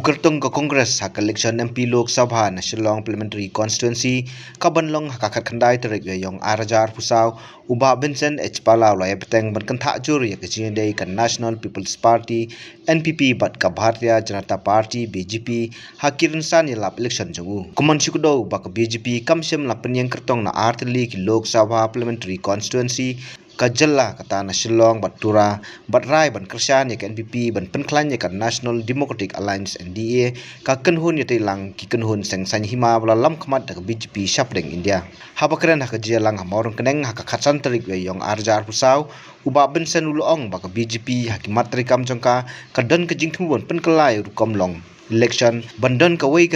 Bukertung ke Kongres hak election MP Lok Sabha na Shillong Parliamentary Constituency kabanlong hakakat khandai terik yong Arajar Pusau uba Vincent H Palau lai peteng berkentak juri ke Jindai kan National People's Party NPP bat ka Bharatiya Janata Party BJP hakirin san yelap election jongu kuman syukudo bak BJP kamsem la penyeng kertong na artili ki Lok Sabha Parliamentary Constituency Kajalla kata na Shillong bat Tura bat Rai ban Kershan ya NPP ban penklan ya National Democratic Alliance NDA ka kenhun ya lang ki kenhun Seng hima bala lam khamat da BJP Shapdeng India habakren ha kajia lang hamorong keneng ha khatsan terik we yong Arjar Pusau uba Vincent ulong ba BJP hakimat trikam jongka kadan ke jingthubon penkelai rukom long election bandan Kiwei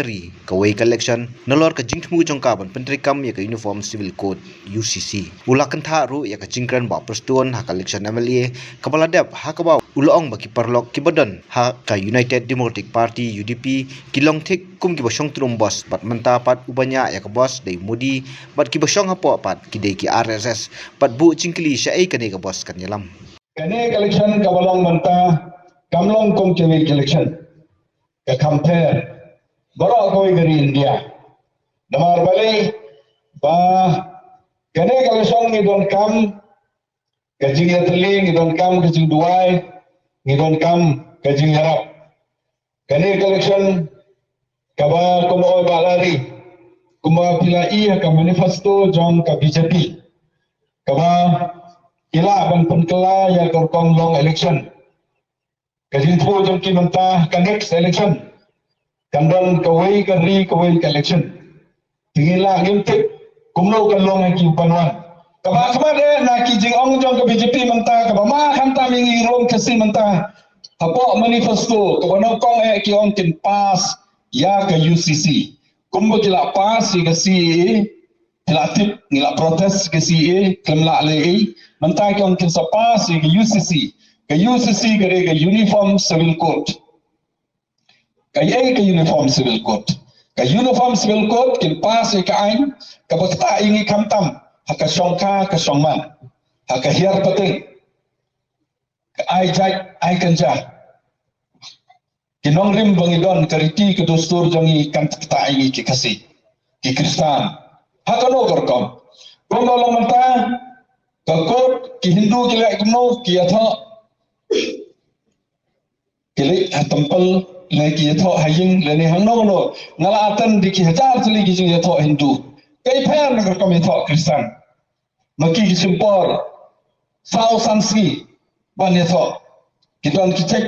election nalor ka jingthmu jongka ban pentrikam ya ka uniform civil code UCC ulakan tharu ya ka jingkran ba perstuan ha ka election MLA kabaladep ha ka ba ulong ba ki parlok ki badan ha ka United Democratic Party UDP kilong thik kum ki ba Shong Tnum bos bat menta pat ubanya ya ka bos dei Modi bat ki ba Shong Hapoh pat ki dei ki RSS bat bu jingkli syai kane ka bos kan yalam kane election kabalong menta kamlong kong Kiwei election ke compare borok koi dari India namar balik ba kene kalau song ni don kam kajing yatling ni don kam kajing duai ni don kam kajing harap kene election kaba kumo balari kumo pilai ka manifesto jong ka BJP kaba ila ban penkela ya korkong long election kajing pu jong ki mentah ka next election kandang Kiwei election tingila ngintip kumlo kan long ki panwan kaba kaba na ki jing ong jong ka BJP mentah kaba ma hanta mingi rom kasi mentah Hapoh manifesto kaba no kong ki ong kin pass ya ka UCC kumbo kila pass ka CA tip ngila protes ke CA kemla le mentah ki ong kin sa pass ka UCC gare ka uniform civil code ka uniform civil code kin pass ka ain ka bakta ingi kamtam haka Shongka ka Shongman haka hiar pating ka ai jai ai kanja kinong rim bangidon kariti ka dustur jangi kan ta ingi ki kasi ki Kristan haka no korkom kono lamanta ka kot ki Hindu ki lek no ki atha kili tempel lagi itu haying lene hangno no ngala atan diki hajar tuli gi itu Hindu kai pher ngar kom itu Kristen maki gi simpor sau sanski ban itu kiton ki cek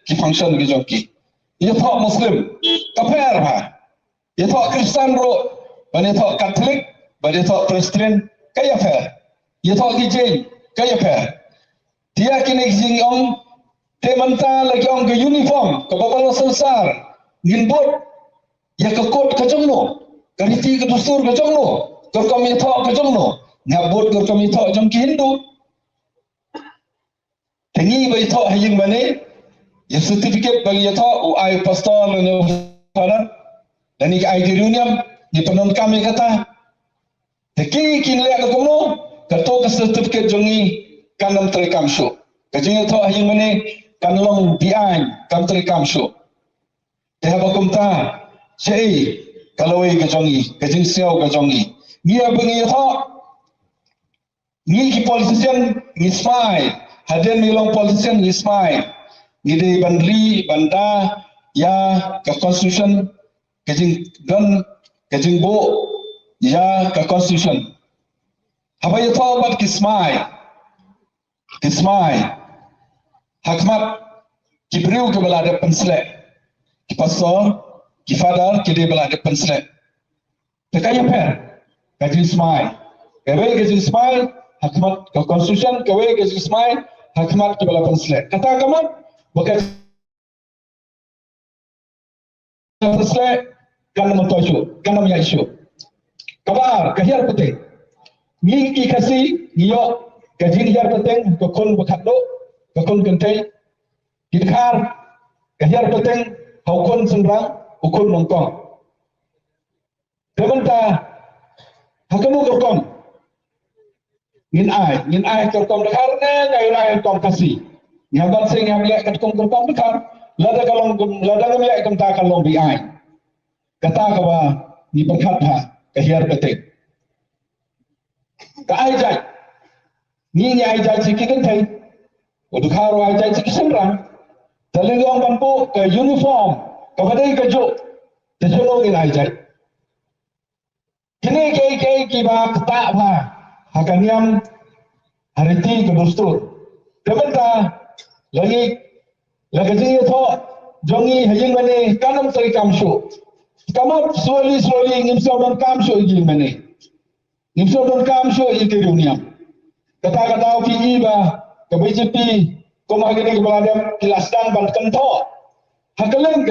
ki function gi joki itu Muslim ka pher ha itu Kristen ro ban itu Catholic ban itu Presbyterian kai pher itu gi jeng kai pher dia kini jing ong temanta lagi ong ke uniform ke babalo sensar ginbot ya ke kot ke jongno kariti ke dustur ke jongno kami thok ke jongno ngabot kami thok jong ki Hindu tengi bai thok haying mane ya certificate bagi ya thok u ai pastor ne pana dan ni ai reunion ni penon kami kata teki kin le ke kono ke to ke certificate jongi kanam terekam show kajing itu hayang mane kanlong dian kam terekam show teh bakumta sei kaloi kajongi kajing siau kajongi dia bengi itu ni ki politician ni spy haden milong politician ni spy ni de bandri banda ya ka constitution kajing don kajing bo ya ka constitution apa itu bat kismai hakmat kibriu ke belada penslet ki pastor ki father ki de belada penslet tekaya per kaji smai kewe kaji smai hakmat ke constitution kewe kaji smai hakmat ke belada penslet kata kamat bagai penslet kan mentojo kan namanya isu kabar kahir penting ni ki kasi niyo kajing hiar peteng kokon bakatlo kokon kentai kitkar hiar peteng haukon senrang ukon nongkong tementa hakamu kokon ngin ai kokon dakar ne ngai lai kom kasi ngaban sing yang lek kokon kokon dakar lada kami lek kenta kalong bi ai kata kawa ni berkat ha kahir ketik ka ai jai ni ai jai sikikan thai untuk haro ai jai sikisan rang talilong bampu ke uniform ka badai ka jo terjolo ni ai jai kini ke kiba kata ha hakaniam hariti ke dostur kementa lagi ji tho jongi hajing mane kanam sari kamsho kamap slowly ngimso don kamsho igi mane ngimso don kamsho igi dunia kata PE ba ke BJP ko magini ke baladam kilasdan ban kentho hakeleng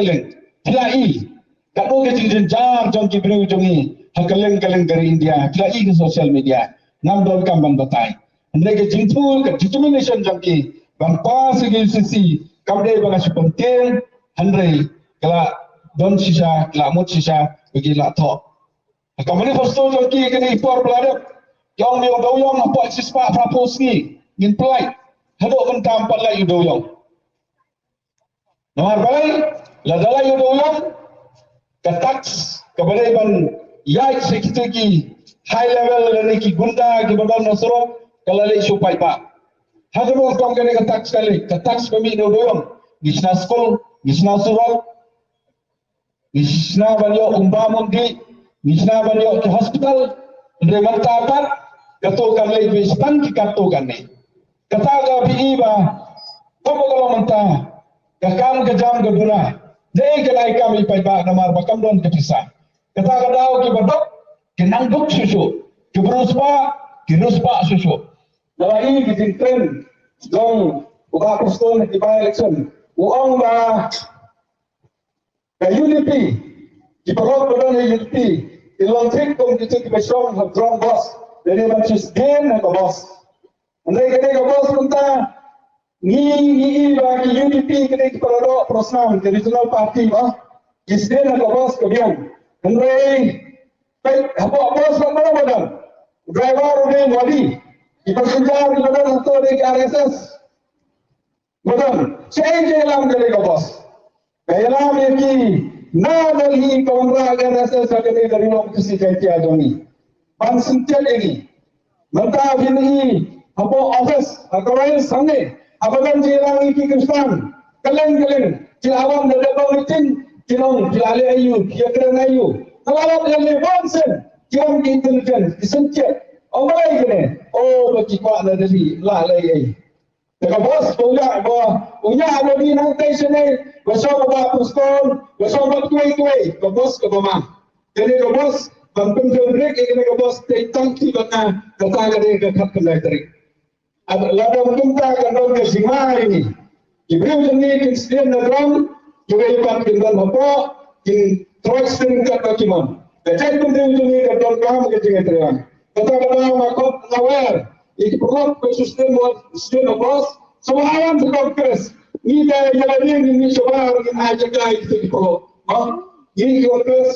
tilai kado ke jinjin jar jong ki bru jongi hakeleng dari India tilai ke social media nam don kam ban batai ande ke jinful ke determination jong ki ban pas ke sisi kamde bang sepenting handre kala don sisa kala mut sisa bagi la tho kamani posto jong ki ke ni por baladam yang mi do yang apa sispa propose ni ngin plai hado kan tampat la yudo yang nomor baik la dala yudo yang ka tax ka balai ban yai sekitiki high level ni ki gunda ki babal nasro kala le supai pa hado kam kene ka tax kami do yang gisna school gisna sural gisna banyo umbamundi gisna banyo ke hospital reman tapat kato kan le bistan ki kato kan ni kata ga bi ba kamu kalau mentah kakam kejam keduna dei kelai kami pai ba namar bakam don kepisah kata ga dau ki badok kenang duk susu ki beruspa susu dalai ki jinten dong uga poston ki ba election uang ba ka unity ki perok bedon unity ilong tik kom ki Shong have strong boss dari macam gain ke boss andai ke boss punta ni bagi UDP kena diperolok prosnam ke regional party bah kisden ke boss kebian andai baik Hapoh bos mana badan driver ni wali dipersejar di badan atau di RSS badan change elam ke boss elam ni na dalhi kaumra RSS ke dari long kisi kaitiya doni ban sintel ini mentah ini Hapoh office akwai sange abadan jilang iki kristan keleng cilawam dada politin cilong cilale ayu kiakran ayu kalau yang Vincent kiam intelligence disencet omai gene oh bagi kuat dari la lai Teka bos punya ada di nanti sini besok ba puskon besok ba kuai ke bos ke mama jadi ke bos bantung jendrik ini ke bos tangki bana kata gede ke khat kendai tarik lada menginta kandang ke singa ini Kiwei ini kinsdian nadram juga ikan kindan Hapoh kin troik string kat bakimon kecai penting ini kandang kam ke jingai terang kata makot ngawer iki perlu sistem bos semua ayam sekop kes ni kaya jalan ini coba ini aja kaya itu di perlu ini kes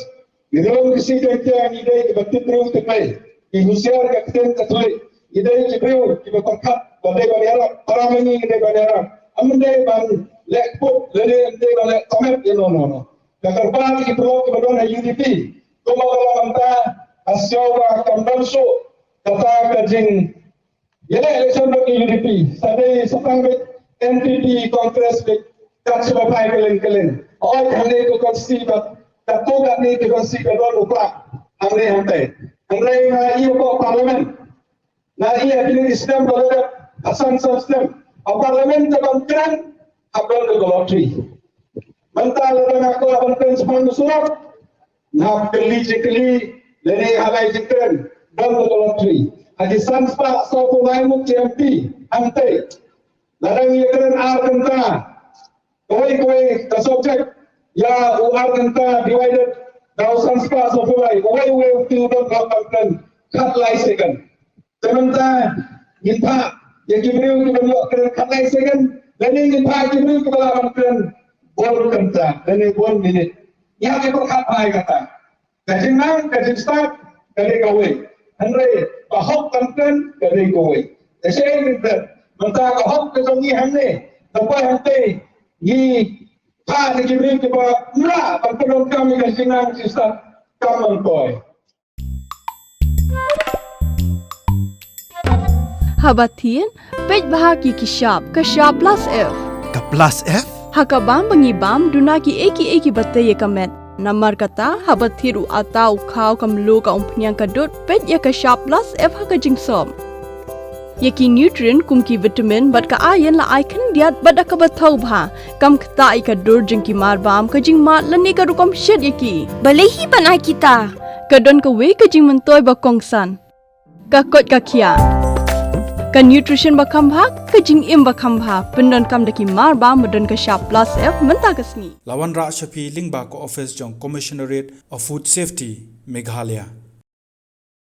di dalam kisi kaya ini dari kebetulan terus terbaik di usia kebetulan terbaik ini Kiwei kita tangkap bandai bandara orang ini bandai bandara amendai ban lekput bandai bandai komet no kakar ban ini perlu kebetulan UDP kuma kalau manta asyawa kambansu kata kajing yana election bagi UDP tadi sepang NPP Congress kat sebagai kelen orang hande ko konsti bat katu kat ni ko konsti kedon upra hande i ko parlimen na i pilih sistem balada asan sistem parlimen tekan kran abang ke lottery mental dan aku abang sepang surat na keli lene halai jikren dan ke lottery Haji Sanspa Sopo Maimu TMP Ante Larang ia keren Kenta Koi ke subjek Ya UR Kenta divided Dau Sanspa Sopo Mai Koi Tiudon Kapan Kat Lai Second Sementara Ginta Yang Kibriu Kibriu Keren Kat Lai Second Lani Ginta Kibriu Kebalaman Keren Bol Kenta Lani 1 minit Yang Kibriu Lai kata Kajing Nang Kajing Start Kajing Kawai Andre Hapoh kanten dari Kiwei. Saya ingin mentah Hapoh ke zongi hamne, sampai hamte ni Pak ni kibri Kiba mula berpenuh kami ke sinang sisa kamang koi. Habatin, pej bahagi ke sharp plus F. Ka plus F? Hakabam bangibam dunaki eki batay kamet. Namar kata habathiru atau kau kamlu ka umpnyang kadut pej ya ke sharp plus F haka jingsom. Yaki nutrient kumki vitamin bat ka ayan la icon diat bat ka bathau bha kam kta ka dur jingki marbam ka jing mat lani ka rukom shed yaki. Balehi panai kita. Kadon ka we ka jing mentoy ba kongsan. Ka kot ka kia. Ka nutrition ba kambha ka jing im ba kambha pendon kam daki marbam medon ka sharp plus F menta kasni. Lawan Ra Shafi Lingba ko office jong Commissionerate of Food Safety Meghalaya.